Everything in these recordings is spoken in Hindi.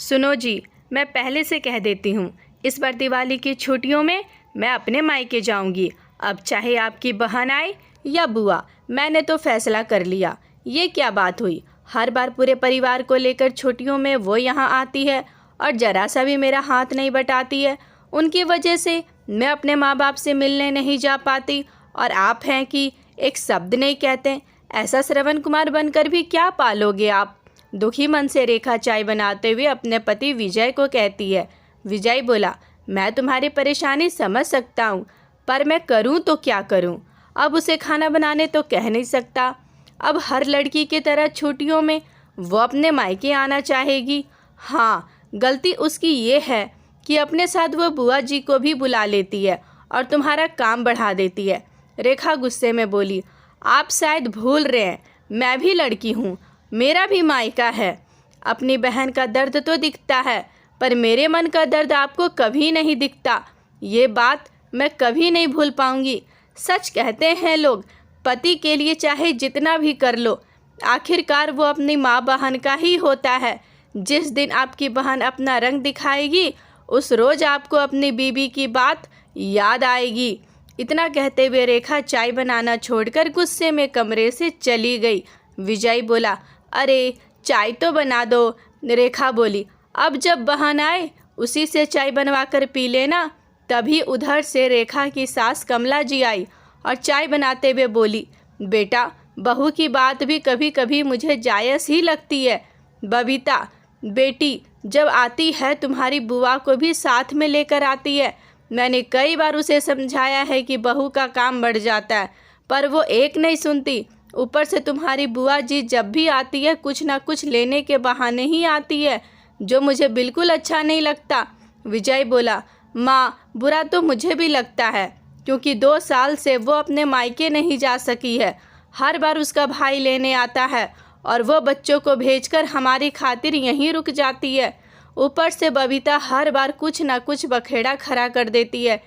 सुनो जी, मैं पहले से कह देती हूँ, इस बार दिवाली की छुट्टियों में मैं अपने मायके जाऊँगी। अब चाहे आपकी बहन आए या बुआ, मैंने तो फैसला कर लिया। ये क्या बात हुई? हर बार पूरे परिवार को लेकर छुट्टियों में वो यहाँ आती है और ज़रा सा भी मेरा हाथ नहीं बटाती है। उनकी वजह से मैं अपने माँ बाप से मिलने नहीं जा पाती और आप हैं कि एक शब्द नहीं कहते। ऐसा श्रवण कुमार बनकर भी क्या पालोगे आप? दुखी मन से रेखा चाय बनाते हुए अपने पति विजय को कहती है। विजय बोला, मैं तुम्हारी परेशानी समझ सकता हूँ, पर मैं करूँ तो क्या करूँ? अब उसे खाना बनाने तो कह नहीं सकता। अब हर लड़की की तरह छुट्टियों में वो अपने मायके आना चाहेगी। हाँ, गलती उसकी ये है कि अपने साथ वो बुआ जी को भी बुला लेती है और तुम्हारा काम बढ़ा देती है। रेखा गुस्से में बोली, आप शायद भूल रहे हैं, मैं भी लड़की हूँ, मेरा भी मायका है। अपनी बहन का दर्द तो दिखता है, पर मेरे मन का दर्द आपको कभी नहीं दिखता। ये बात मैं कभी नहीं भूल पाऊंगी। सच कहते हैं लोग, पति के लिए चाहे जितना भी कर लो, आखिरकार वो अपनी माँ बहन का ही होता है। जिस दिन आपकी बहन अपना रंग दिखाएगी, उस रोज़ आपको अपनी बीबी की बात याद आएगी। इतना कहते हुए रेखा चाय बनाना छोड़कर गुस्से में कमरे से चली गई। विजय बोला, अरे चाय तो बना दो। रेखा बोली, अब जब बहन आए उसी से चाय बनवा कर पी लेना। तभी उधर से रेखा की सास कमला जी आई और चाय बनाते हुए बोली, बेटा, बहू की बात भी कभी कभी मुझे जायज़ ही लगती है। बबीता बेटी जब आती है तुम्हारी बुआ को भी साथ में लेकर आती है। मैंने कई बार उसे समझाया है कि बहू का काम बढ़ जाता है, पर वो एक नहीं सुनती। ऊपर से तुम्हारी बुआ जी जब भी आती है कुछ ना कुछ लेने के बहाने ही आती है, जो मुझे बिल्कुल अच्छा नहीं लगता। विजय बोला, माँ, बुरा तो मुझे भी लगता है, क्योंकि 2 साल से वो अपने मायके नहीं जा सकी है। हर बार उसका भाई लेने आता है और वो बच्चों को भेजकर हमारी खातिर यहीं रुक जाती है। ऊपर से बबीता हर बार कुछ ना कुछ बखेड़ा खड़ा कर देती है।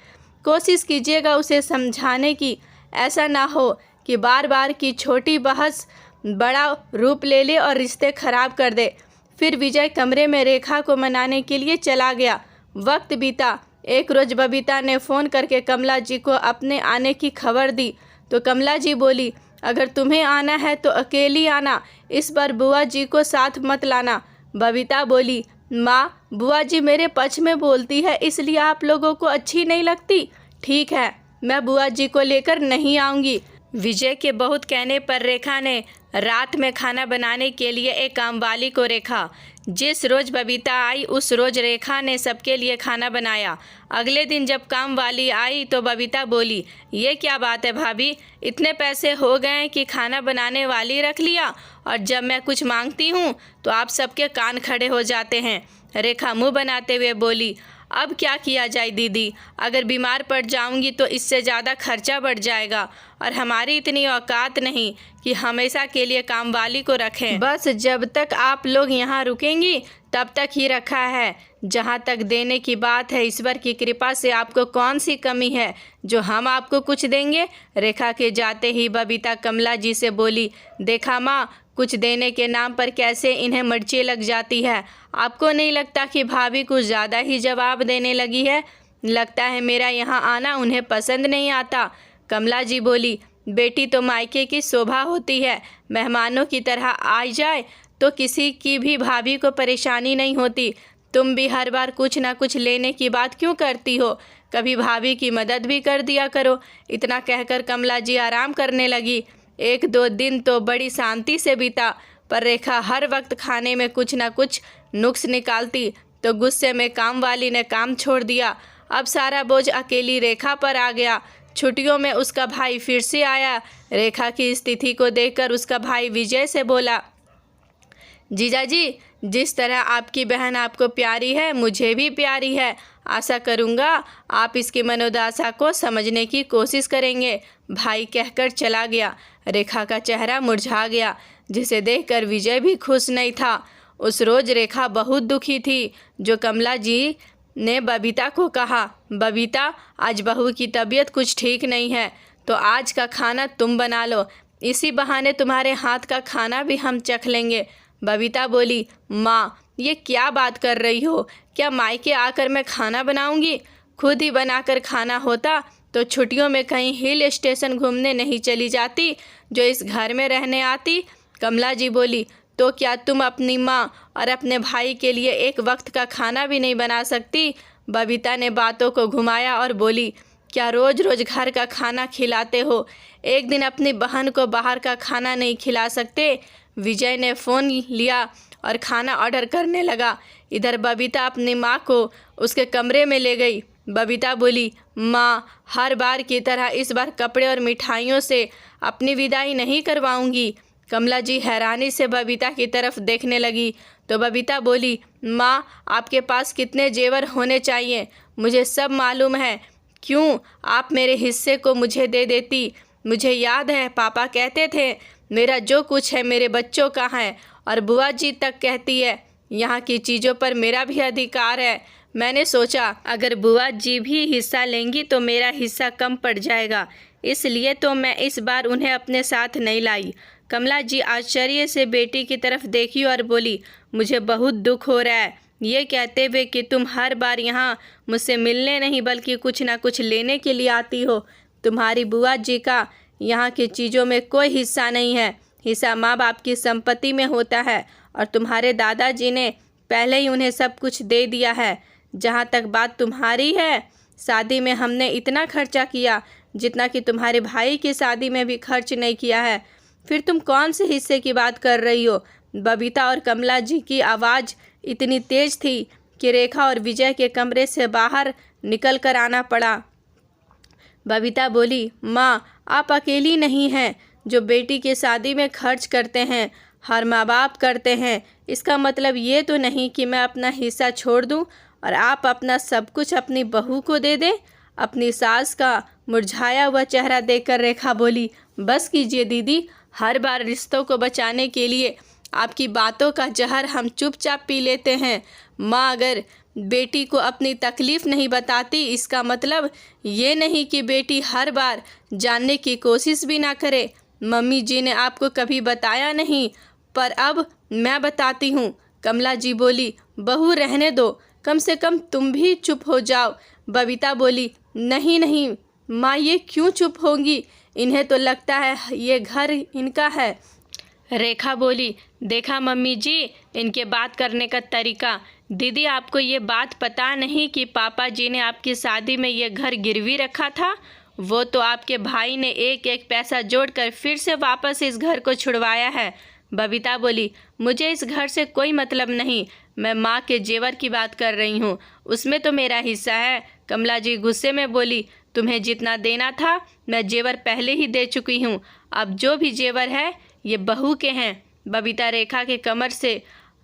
कोशिश कीजिएगा उसे समझाने की, ऐसा ना हो कि बार बार की छोटी बहस बड़ा रूप ले ले और रिश्ते खराब कर दे। फिर विजय कमरे में रेखा को मनाने के लिए चला गया। वक्त बीता। एक रोज़ बबीता ने फ़ोन करके कमला जी को अपने आने की खबर दी तो कमला जी बोली, अगर तुम्हें आना है तो अकेली आना, इस बार बुआ जी को साथ मत लाना। बबीता बोली, माँ, बुआ जी मेरे पक्ष में बोलती है, इसलिए आप लोगों को अच्छी नहीं लगती। ठीक है, मैं बुआ जी को लेकर नहीं आऊँगी। विजय के बहुत कहने पर रेखा ने रात में खाना बनाने के लिए एक कामवाली को रखा। जिस रोज़ बबीता आई उस रोज़ रेखा ने सबके लिए खाना बनाया। अगले दिन जब कामवाली आई तो बबीता बोली, ये क्या बात है भाभी, इतने पैसे हो गए कि खाना बनाने वाली रख लिया, और जब मैं कुछ मांगती हूँ तो आप सबके कान खड़े हो जाते हैं। रेखा मुँह बनाते हुए बोली, अब क्या किया जाए दीदी, अगर बीमार पड़ जाऊंगी तो इससे ज़्यादा खर्चा बढ़ जाएगा और हमारी इतनी औकात नहीं कि हमेशा के लिए कामवाली को रखें। बस जब तक आप लोग यहाँ रुकेंगी तब तक ही रखा है। जहाँ तक देने की बात है, ईश्वर की कृपा से आपको कौन सी कमी है जो हम आपको कुछ देंगे। रेखा के जाते ही बबीता कमला जी से बोली, देखा माँ, कुछ देने के नाम पर कैसे इन्हें मिर्ची लग जाती है। आपको नहीं लगता कि भाभी कुछ ज़्यादा ही जवाब देने लगी है? लगता है मेरा यहाँ आना उन्हें पसंद नहीं आता। कमला जी बोली, बेटी तो मायके की शोभा होती है, मेहमानों की तरह आ जाए तो किसी की भी भाभी को परेशानी नहीं होती। तुम भी हर बार कुछ ना कुछ लेने की बात क्यों करती हो? कभी भाभी की मदद भी कर दिया करो। इतना कहकर कमला जी आराम करने लगी। 1-2 दिन तो बड़ी शांति से बीता, पर रेखा हर वक्त खाने में कुछ ना कुछ नुक्स निकालती तो गुस्से में काम वाली ने काम छोड़ दिया। अब सारा बोझ अकेली रेखा पर आ गया। छुट्टियों में उसका भाई फिर से आया। रेखा की स्थिति को देखकर उसका भाई विजय से बोला, जीजाजी, जिस तरह आपकी बहन आपको प्यारी है मुझे भी प्यारी है। आशा करूँगा आप इसकी मनोदशा को समझने की कोशिश करेंगे। भाई कहकर चला गया। रेखा का चेहरा मुरझा गया, जिसे देखकर विजय भी खुश नहीं था। उस रोज़ रेखा बहुत दुखी थी। जो कमला जी ने बबीता को कहा, बबीता, आज बहू की तबीयत कुछ ठीक नहीं है तो आज का खाना तुम बना लो, इसी बहाने तुम्हारे हाथ का खाना भी हम चख लेंगे। बबीता बोली, माँ, ये क्या बात कर रही हो? क्या मायके आकर मैं खाना बनाऊंगी? खुद ही बनाकर खाना होता तो छुट्टियों में कहीं हिल स्टेशन घूमने नहीं चली जाती, जो इस घर में रहने आती। कमला जी बोली, तो क्या तुम अपनी माँ और अपने भाई के लिए एक वक्त का खाना भी नहीं बना सकती? बबीता ने बातों को घुमाया और बोली, क्या रोज़ रोज़ घर का खाना खिलाते हो? एक दिन अपनी बहन को बाहर का खाना नहीं खिला सकते? विजय ने फ़ोन लिया और खाना ऑर्डर करने लगा। इधर बबीता अपनी माँ को उसके कमरे में ले गई। बबीता बोली, माँ, हर बार की तरह इस बार कपड़े और मिठाइयों से अपनी विदाई नहीं करवाऊंगी। कमला जी हैरानी से बबीता की तरफ देखने लगी तो बबीता बोली, माँ, आपके पास कितने जेवर होने चाहिए, मुझे सब मालूम है। क्यों आप मेरे हिस्से को मुझे दे देती? मुझे याद है पापा कहते थे, मेरा जो कुछ है मेरे बच्चों का है, और बुआ जी तक कहती है यहाँ की चीज़ों पर मेरा भी अधिकार है। मैंने सोचा अगर बुआ जी भी हिस्सा लेंगी तो मेरा हिस्सा कम पड़ जाएगा, इसलिए तो मैं इस बार उन्हें अपने साथ नहीं लाई। कमला जी आश्चर्य से बेटी की तरफ देखी और बोली, मुझे बहुत दुख हो रहा है ये कहते हुए कि तुम हर बार यहाँ मुझसे मिलने नहीं बल्कि कुछ ना कुछ लेने के लिए आती हो। तुम्हारी बुआ जी का यहाँ की चीज़ों में कोई हिस्सा नहीं है, हिस्सा माँ बाप की संपत्ति में होता है, और तुम्हारे दादाजी ने पहले ही उन्हें सब कुछ दे दिया है। जहाँ तक बात तुम्हारी है, शादी में हमने इतना खर्चा किया जितना कि तुम्हारे भाई की शादी में भी खर्च नहीं किया है। फिर तुम कौन से हिस्से की बात कर रही हो? बबीता और कमला जी की आवाज़ इतनी तेज थी कि रेखा और विजय के कमरे से बाहर निकल कर आना पड़ा। बबीता बोली, माँ, आप अकेली नहीं हैं जो बेटी की शादी में खर्च करते हैं, हर माँ बाप करते हैं। इसका मतलब ये तो नहीं कि मैं अपना हिस्सा छोड़ दूँ और आप अपना सब कुछ अपनी बहू को दे दें। अपनी सास का मुरझाया हुआ चेहरा देखकर रेखा बोली, बस कीजिए दीदी, हर बार रिश्तों को बचाने के लिए आपकी बातों का जहर हम चुपचाप पी लेते हैं। माँ अगर बेटी को अपनी तकलीफ़ नहीं बताती, इसका मतलब ये नहीं कि बेटी हर बार जानने की कोशिश भी ना करे। मम्मी जी ने आपको कभी बताया नहीं, पर अब मैं बताती हूँ। कमला जी बोली, बहू रहने दो, कम से कम तुम भी चुप हो जाओ। बबीता बोली, नहीं नहीं माँ, ये क्यों चुप होंगी? इन्हें तो लगता है ये घर इनका है। रेखा बोली, देखा मम्मी जी, इनके बात करने का तरीका। दीदी, आपको ये बात पता नहीं कि पापा जी ने आपकी शादी में ये घर गिरवी रखा था? वो तो आपके भाई ने एक एक पैसा जोड़कर फिर से वापस इस घर को छुड़वाया है। बबीता बोली, मुझे इस घर से कोई मतलब नहीं, मैं माँ के जेवर की बात कर रही हूँ, उसमें तो मेरा हिस्सा है। कमला जी गुस्से में बोली, तुम्हें जितना देना था मैं जेवर पहले ही दे चुकी हूँ, अब जो भी जेवर है ये बहू के हैं। बबीता रेखा के कमर से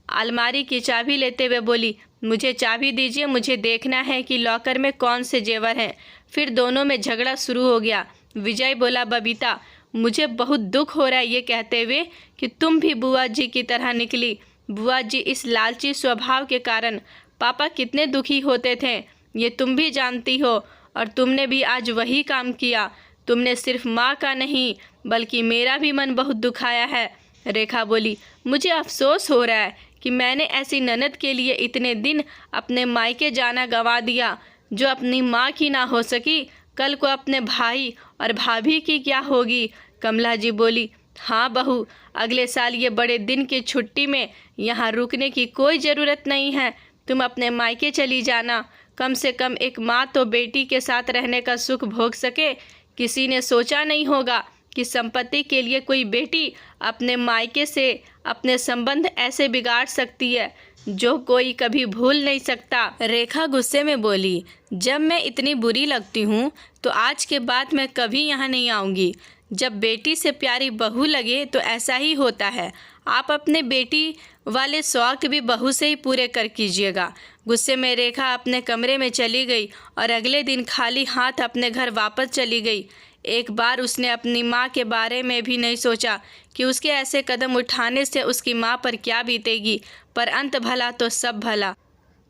अलमारी की चाबी लेते हुए बोली, मुझे चाबी दीजिए, मुझे देखना है कि लॉकर में कौन से जेवर हैं। फिर दोनों में झगड़ा शुरू हो गया। विजय बोला, बबीता, मुझे बहुत दुख हो रहा है ये कहते हुए कि तुम भी बुआ जी की तरह निकली। बुआ जी इस लालची स्वभाव के कारण पापा कितने दुखी होते थे ये तुम भी जानती हो, और तुमने भी आज वही काम किया। तुमने सिर्फ माँ का नहीं बल्कि मेरा भी मन बहुत दुखाया है। रेखा बोली, मुझे अफसोस हो रहा है कि मैंने ऐसी ननद के लिए इतने दिन अपने मायके जाना गंवा दिया जो अपनी माँ की ना हो सकी। कल को अपने भाई और भाभी की क्या होगी? कमला जी बोली, हाँ बहू, अगले साल ये बड़े दिन की छुट्टी में यहाँ रुकने की कोई ज़रूरत नहीं है, तुम अपने मायके चली जाना। कम से कम एक माँ तो बेटी के साथ रहने का सुख भोग सके। किसी ने सोचा नहीं होगा कि संपत्ति के लिए कोई बेटी अपने मायके से अपने संबंध ऐसे बिगाड़ सकती है जो कोई कभी भूल नहीं सकता। रेखा गुस्से में बोली, जब मैं इतनी बुरी लगती हूँ तो आज के बाद मैं कभी यहाँ नहीं आऊँगी। जब बेटी से प्यारी बहू लगे तो ऐसा ही होता है। आप अपने बेटी वाले शौक भी बहू से ही पूरे कर कीजिएगा। गुस्से में रेखा अपने कमरे में चली गई और अगले दिन खाली हाथ अपने घर वापस चली गई। एक बार उसने अपनी माँ के बारे में भी नहीं सोचा कि उसके ऐसे कदम उठाने से उसकी माँ पर क्या बीतेगी, पर अंत भला तो सब भला।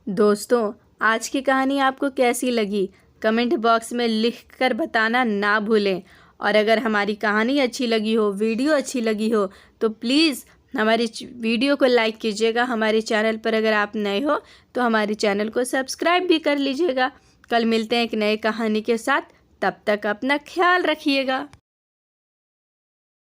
दोस्तों, आज की कहानी आपको कैसी लगी कमेंट बॉक्स में लिख कर बताना ना भूलें। और अगर हमारी कहानी अच्छी लगी हो, वीडियो अच्छी लगी हो, तो प्लीज़ हमारी वीडियो को लाइक कीजिएगा। हमारे चैनल पर अगर आप नए हो तो हमारे चैनल को सब्सक्राइब भी कर लीजिएगा। कल मिलते हैं एक नई कहानी के साथ, तब तक अपना ख्याल रखिएगा।